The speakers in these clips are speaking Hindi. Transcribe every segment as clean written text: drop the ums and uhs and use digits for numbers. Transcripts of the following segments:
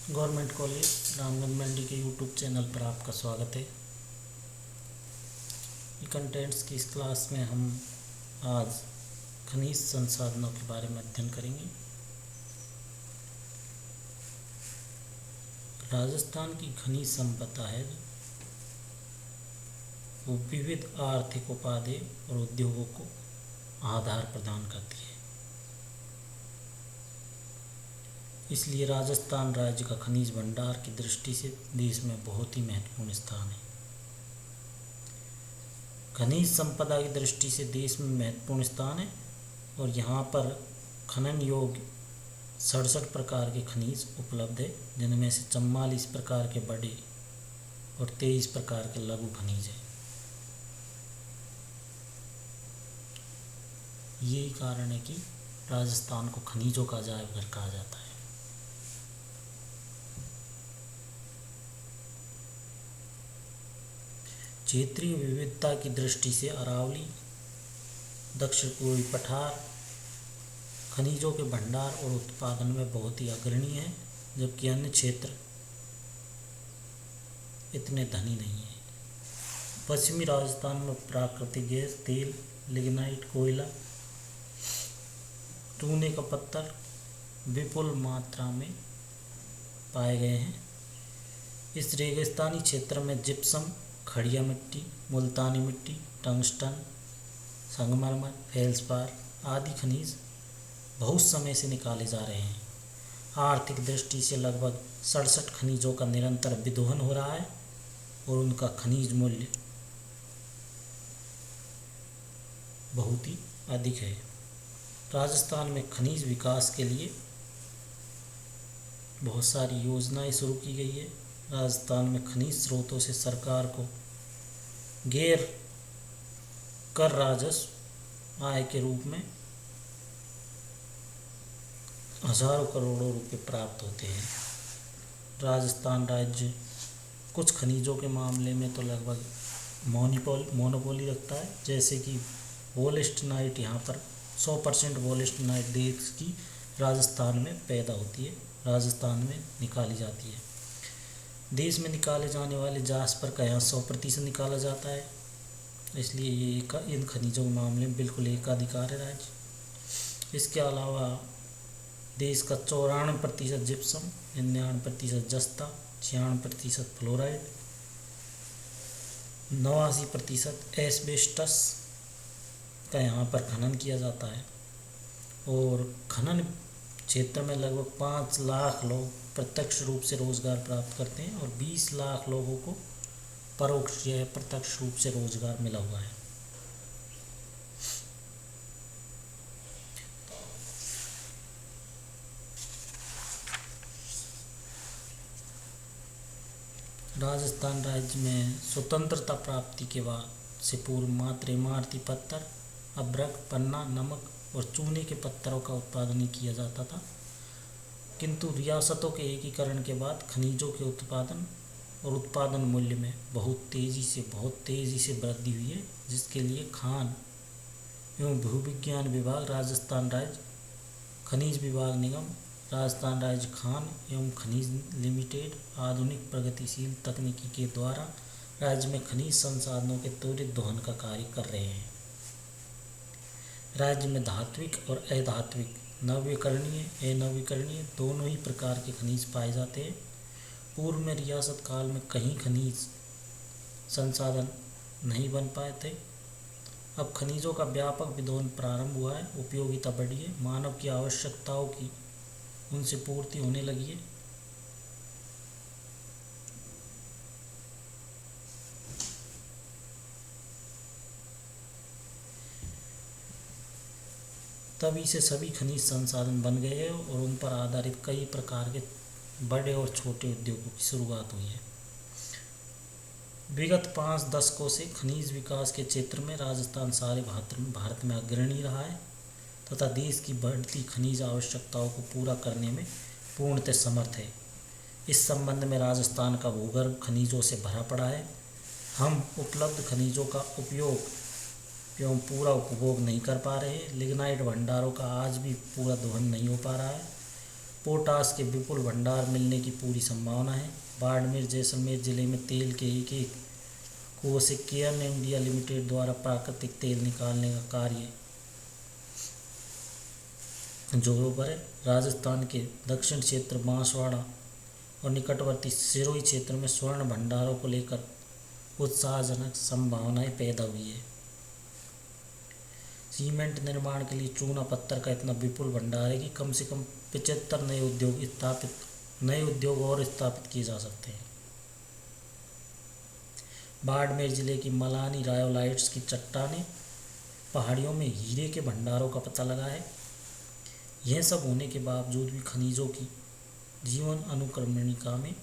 गवर्नमेंट कॉलेज रामगंज मंडी के यूट्यूब चैनल पर आपका स्वागत है। ये कंटेंट्स की इस क्लास में हम आज खनिज संसाधनों के बारे में अध्ययन करेंगे। राजस्थान की खनिज संपदा है वो विविध आर्थिक उपादेय और उद्योगों को आधार प्रदान करती है। इसलिए राजस्थान राज्य का खनिज भंडार की दृष्टि से देश में बहुत ही महत्वपूर्ण स्थान है। खनिज संपदा की दृष्टि से देश में महत्वपूर्ण स्थान है और यहाँ पर खनन योग्य 67 प्रकार के खनिज उपलब्ध है, जिनमें से 44 प्रकार के बड़े और 23 प्रकार के लघु खनिज हैं। यही कारण है कि राजस्थान को खनिजों का अजायब घर कहा जाता है। क्षेत्रीय विविधता की दृष्टि से अरावली, दक्षिण पूर्वी पठार खनिजों के भंडार और उत्पादन में बहुत ही अग्रणी है, जबकि अन्य क्षेत्र इतने धनी नहीं है। पश्चिमी राजस्थान में प्राकृतिक गैस, तेल, लिग्नाइट, कोयला, चूने का पत्थर विपुल मात्रा में पाए गए हैं। इस रेगिस्तानी क्षेत्र में जिप्सम, खड़िया मिट्टी, मुल्तानी मिट्टी, टंगस्टन, संगमरमर, फेल्सपार आदि खनिज बहुत समय से निकाले जा रहे हैं। आर्थिक दृष्टि से लगभग 67 खनिजों का निरंतर विदोहन हो रहा है और उनका खनिज मूल्य बहुत ही अधिक है। राजस्थान में खनिज विकास के लिए बहुत सारी योजनाएं शुरू की गई है। राजस्थान में खनिज स्रोतों से सरकार को गैर कर राजस्व आय के रूप में हजारों करोड़ों रुपए प्राप्त होते हैं। राजस्थान राज्य कुछ खनिजों के मामले में तो लगभग मोनोपोली रखता है, जैसे कि वोल्स्टनाइट। यहाँ पर 100% वोल्स्टनाइट देश की राजस्थान में पैदा होती है, राजस्थान में निकाली जाती है। देश में निकाले जाने वाले जास्पर का यहाँ 100% निकाला जाता है, इसलिए ये इन खनिजों के मामले में बिल्कुल एकाधिकार है राज्य। इसके अलावा देश का 94% जिप्सम, 99% जस्ता, 96% फ्लोराइड, 89% एस्बेस्टस का यहाँ पर खनन किया जाता है और खनन क्षेत्र में लगभग 5 लाख लोग प्रत्यक्ष रूप से रोजगार प्राप्त करते हैं और 20 लाख लोगों को परोक्ष या प्रत्यक्ष रूप से रोजगार मिला हुआ है। राजस्थान राज्य में स्वतंत्रता प्राप्ति के बाद से पूर्व मात्र इमारती पत्थर, अभ्रक, पन्ना, नमक और चूने के पत्थरों का उत्पादन ही किया जाता था, किंतु रियासतों के एकीकरण के बाद खनिजों के उत्पादन और उत्पादन मूल्य में बहुत तेज़ी से वृद्धि हुई है, जिसके लिए खान एवं भूविज्ञान विभाग, राजस्थान राज्य खनिज विभाग निगम, राजस्थान राज्य खान एवं खनिज लिमिटेड आधुनिक प्रगतिशील तकनीकी के द्वारा राज्य में खनिज संसाधनों के त्वरित दोहन का कार्य कर रहे हैं। राज्य में धात्विक और अधात्विक, नवीकरणीय अनवीकरणीय दोनों ही प्रकार के खनिज पाए जाते हैं। पूर्व में रियासत काल में कहीं खनिज संसाधन नहीं बन पाए थे। अब खनिजों का व्यापक विदोहन प्रारंभ हुआ है, उपयोगिता बढ़ी है, मानव की आवश्यकताओं की उनसे पूर्ति होने लगी है। तभी से सभी खनिज संसाधन बन गए हैं और उन पर आधारित कई प्रकार के बड़े और छोटे उद्योगों की शुरुआत हुई है। विगत 5 दशकों से खनिज विकास के क्षेत्र में राजस्थान सारे भारत में अग्रणी रहा है तथा देश की बढ़ती खनिज आवश्यकताओं को पूरा करने में पूर्णतः समर्थ है। इस संबंध में राजस्थान का भूगर्भ खनिजों से भरा पड़ा है। हम उपलब्ध खनिजों का उपयोग एवं पूरा उपभोग नहीं कर पा रहे। लिग्नाइट भंडारों का आज भी पूरा दोहन नहीं हो पा रहा है। पोटास के विपुल भंडार मिलने की पूरी संभावना है। बाड़मेर जैसलमेर जिले में तेल के एक कुओं से केयर्न इंडिया लिमिटेड द्वारा प्राकृतिक तेल निकालने का कार्य जोरों पर है। राजस्थान के दक्षिण क्षेत्र बांसवाड़ा और निकटवर्ती सिरोही क्षेत्र में स्वर्ण भंडारों को लेकर उत्साहजनक संभावनाएं पैदा हुई है। सीमेंट निर्माण के लिए चूना पत्थर का इतना विपुल भंडार है कि कम से कम 75 नए उद्योग और स्थापित किए जा सकते हैं। बाड़मेर जिले की मलानी रायोलाइट्स की चट्टानें पहाड़ियों में हीरे के भंडारों का पता लगा है। यह सब होने के बावजूद भी खनिजों की जीवन अनुक्रमणिका में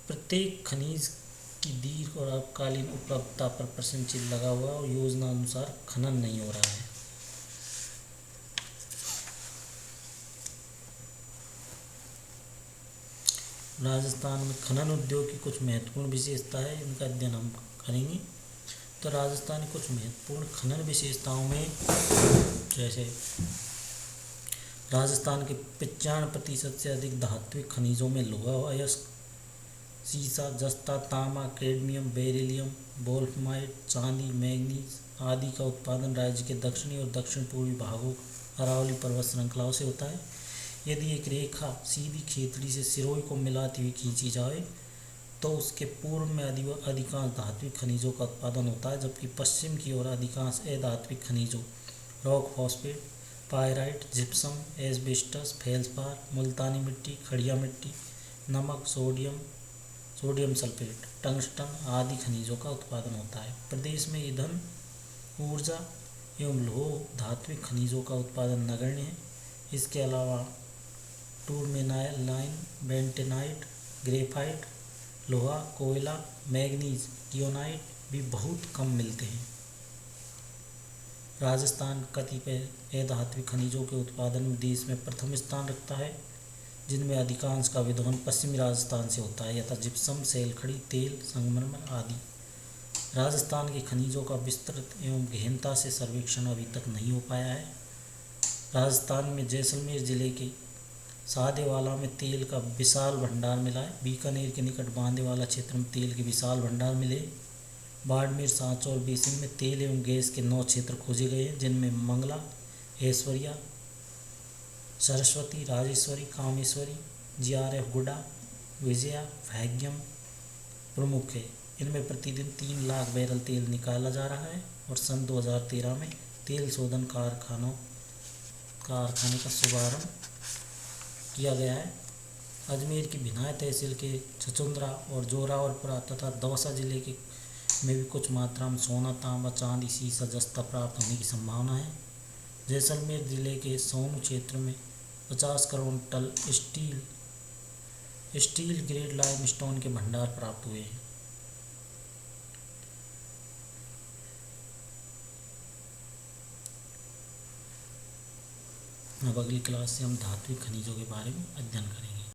प्रत्येक खनिज की दीर्घ और अल्पकालीन उपलब्धता पर प्रश्न चिन्ह लगा हुआ और योजना अनुसार खनन नहीं हो रहा है। राजस्थान में खनन उद्योग की कुछ महत्वपूर्ण विशेषता है, इनका अध्ययन हम करेंगे। तो राजस्थान की कुछ महत्वपूर्ण खनन विशेषताओं में जैसे राजस्थान के 95% से अधिक धात्विक खनिजों में लोहा, अयस्क, सीसा, जस्ता, तांबा, कैडमियम, बेरिलियम, वोल्फ्राइट, चांदी, मैंगनीज आदि का उत्पादन राज्य के दक्षिणी और दक्षिण पूर्वी भागों अरावली पर्वत श्रृंखलाओं से होता है। यदि एक रेखा सीधी खेतड़ी से सिरोही को मिलाती हुई खींची जाए तो उसके पूर्व में अधिकांश धात्विक खनिजों का उत्पादन होता है, जबकि पश्चिम की ओर अधिकांश अधात्विक खनिजों rock phosphate, pyrite, gypsum, asbestos, feldspar, मुल्तानी मिट्टी, खड़िया मिट्टी, नमक, सोडियम सल्फेट, टंगस्टन आदि खनिजों का उत्पादन होता है। प्रदेश में ईंधन, ऊर्जा एवं लौह धात्विक खनिजों का उत्पादन नगण्य है। इसके अलावा टूरमेलाइन, बेंटेनाइट, ग्रेफाइट, लोहा, कोयला, मैग्नीज, गियोनाइट भी बहुत कम मिलते हैं। राजस्थान कतिपय अधात्विक खनिजों के उत्पादन में देश में प्रथम स्थान रखता है, जिनमें अधिकांश का विद्वहन पश्चिमी राजस्थान से होता है, यथा जिप्सम, सैलखड़ी, तेल, संगमरमर आदि। राजस्थान के खनिजों का विस्तृत एवं गहनता से सर्वेक्षण अभी तक नहीं हो पाया है। राजस्थान में जैसलमेर जिले के सादेवाला में तेल का विशाल भंडार मिला है। बीकानेर के निकट बांदेवाला क्षेत्र में तेल के विशाल भंडार मिले। बाड़मेर, सांचौर बेसिन में तेल एवं गैस के 9 क्षेत्र खोजे गए हैं, जिनमें मंगला, ऐश्वर्या, सरस्वती, राजेश्वरी, कामेश्वरी, जीआरएफ, गुडा, विजया, भाग्यम प्रमुख है। इनमें प्रतिदिन 3 लाख बैरल तेल निकाला जा रहा है और सन 2013 में तेल शोधन कारखाने का शुभारंभ किया गया है। अजमेर की भिनाय तहसील के छचुंद्रा और जोरावरपुरा तथा दौसा जिले के में भी कुछ मात्रा में सोना, तांबा, चांदी, सीसा, जस्ता प्राप्त होने की संभावना है। जैसलमेर जिले के सोनू क्षेत्र में 50 crore tonne steel grade limestone के भंडार प्राप्त हुए हैं। अब अगली क्लास से हम धात्विक खनिजों के बारे में अध्ययन करेंगे।